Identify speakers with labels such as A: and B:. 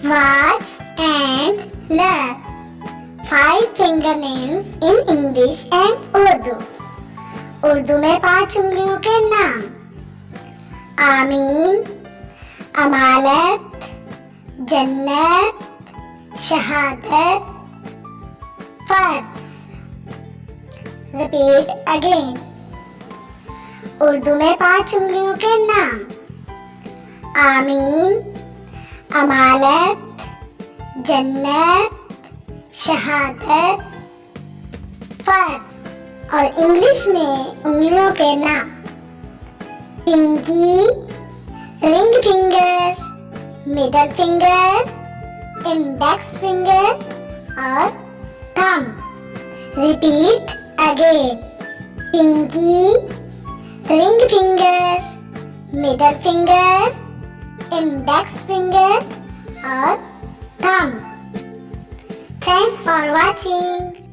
A: Watch and learn 5 finger names in English and Urdu. Urdu में 5 उंगलियों के नाम: आमीन, अमानत, जन्नत, शहादत, फर्ज। Repeat again. उर्दू में 5 उंगलियों के नाम: आमीन, अमानत, जन्नत, शहादत, फर्ज। और इंग्लिश में उंगलियों के नाम: pinky, ring finger, middle finger, index finger और thumb. Repeat again. Pinky, ring finger, middle finger, index finger और थंब। Thanks for watching.